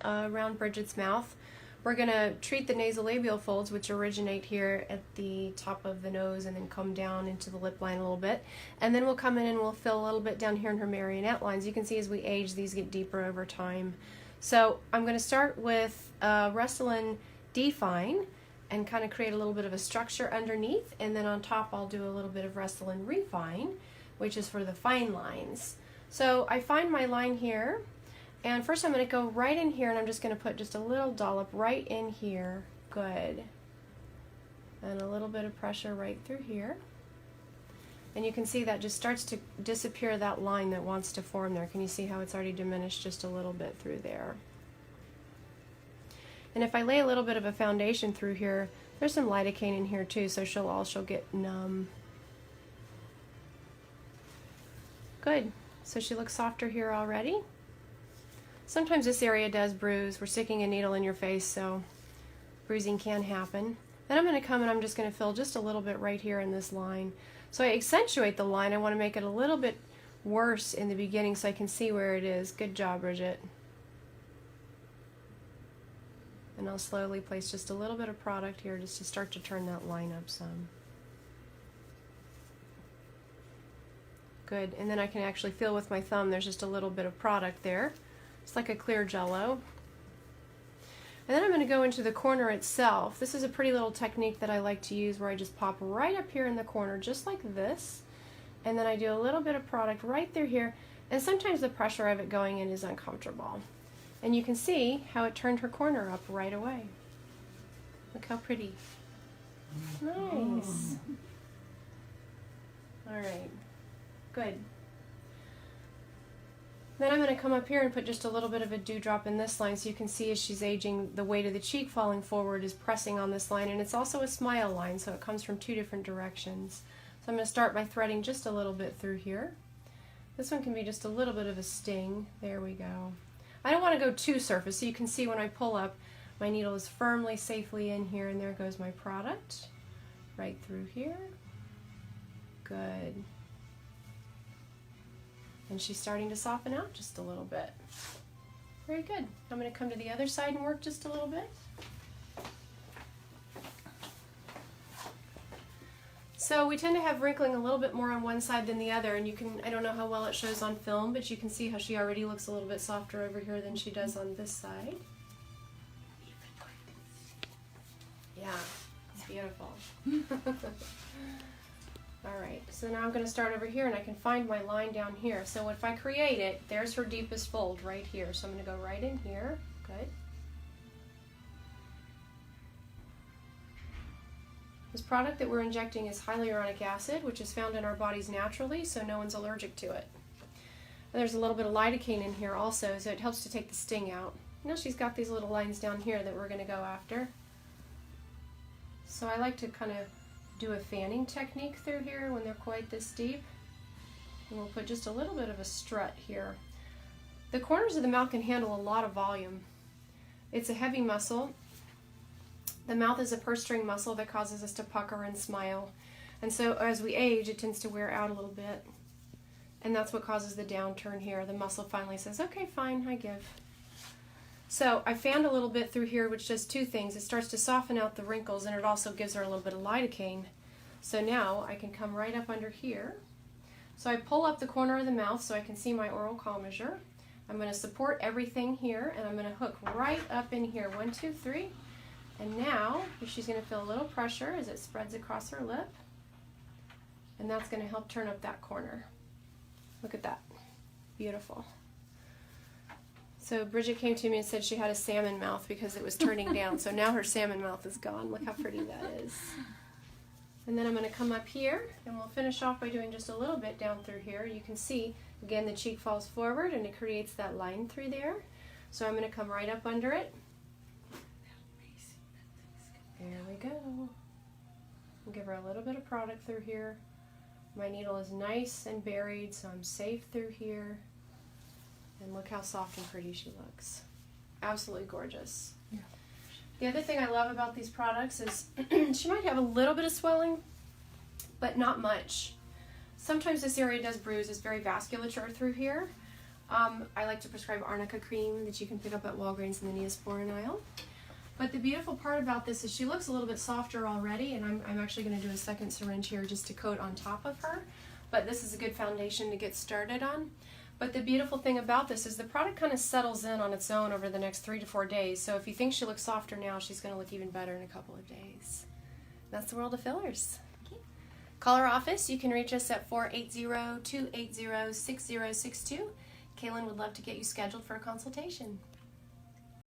around Bridget's mouth. We're going to treat the nasolabial folds, which originate here at the top of the nose and then come down into the lip line a little bit. And then we'll come in and we'll fill a little bit down here in her marionette lines. You can see as we age, these get deeper over time. So I'm going to start with Restylane Define and kind of create a little bit of a structure underneath. And then on top, I'll do a little bit of Restylane Refine, which is for the fine lines. So I find my line here. And first I'm going to go right in here and I'm just going to put just a little dollop right in here. Good. And a little bit of pressure right through here. And you can see that just starts to disappear that line that wants to form there. Can you see how it's already diminished just a little bit through there? And if I lay a little bit of a foundation through here, there's some lidocaine in here too, so she'll get numb. Good. So she looks softer here already. Sometimes this area does bruise. We're sticking a needle in your face, so bruising can happen. Then I'm going to come and I'm just going to fill just a little bit right here in this line. So I accentuate the line. I want to make it a little bit worse in the beginning so I can see where it is. Good job, Bridget. And I'll slowly place just a little bit of product here just to start to turn that line up some. Good. And then I can actually feel with my thumb there's just a little bit of product there. It's like a clear jello. And then I'm going to go into the corner itself. This is a pretty little technique that I like to use where I just pop right up here in the corner just like this. And then I do a little bit of product right through here. And sometimes the pressure of it going in is uncomfortable. And you can see how it turned her corner up right away. Look how pretty. Nice. All right. Good. Then I'm going to come up here and put just a little bit of a dewdrop in this line so you can see as she's aging, the weight of the cheek falling forward is pressing on this line, and it's also a smile line, so it comes from two different directions. So I'm going to start by threading just a little bit through here. This one can be just a little bit of a sting. There we go. I don't want to go too surface, so you can see when I pull up, my needle is firmly, safely in here, and there goes my product right through here. Good. And she's starting to soften out just a little bit. Very good. I'm going to come to the other side and work just a little bit. So we tend to have wrinkling a little bit more on one side than the other, and you can, I don't know how well it shows on film, but you can see how she already looks a little bit softer over here than she does on this side. Yeah, it's beautiful. All right, so now I'm going to start over here and I can find my line down here. So if I create it, there's her deepest fold right here. So I'm going to go right in here. Good. This product that we're injecting is hyaluronic acid, which is found in our bodies naturally, so no one's allergic to it. And there's a little bit of lidocaine in here also, so it helps to take the sting out. Now she's got these little lines down here that we're going to go after. So I like to kind of do a fanning technique through here when they're quite this deep. And we'll put just a little bit of a strut here. The corners of the mouth can handle a lot of volume. It's a heavy muscle. The mouth is a purse string muscle that causes us to pucker and smile. And so as we age, it tends to wear out a little bit. And that's what causes the downturn here. The muscle finally says, okay, fine, I give. So I fanned a little bit through here, which does two things. It starts to soften out the wrinkles, and it also gives her a little bit of lidocaine. So now I can come right up under here. So I pull up the corner of the mouth so I can see my oral commissure. I'm going to support everything here, and I'm going to hook right up in here. 1, 2, 3. And now she's going to feel a little pressure as it spreads across her lip. And that's going to help turn up that corner. Look at that. Beautiful. So Bridget came to me and said she had a salmon mouth because it was turning down. So now her salmon mouth is gone. Look how pretty that is. And then I'm going to come up here and we'll finish off by doing just a little bit down through here. You can see, again, the cheek falls forward and it creates that line through there. So I'm going to come right up under it. There we go. I'll give her a little bit of product through here. My needle is nice and buried, so I'm safe through here. And look how soft and pretty she looks. Absolutely gorgeous. Yeah. The other thing I love about these products is she might have a little bit of swelling, but not much. Sometimes this area does bruise. It's very vasculature through here. I like to prescribe arnica cream that you can pick up at Walgreens in the Neosporin aisle. But the beautiful part about this is she looks a little bit softer already, and I'm actually going to do a second syringe here just to coat on top of her. But this is a good foundation to get started on. But the beautiful thing about this is the product kind of settles in on its own over the next 3 to 4 days. So if you think she looks softer now, she's going to look even better in a couple of days. That's the world of fillers. Okay. Call our office. You can reach us at 480-280-6062. Kaylin would love to get you scheduled for a consultation.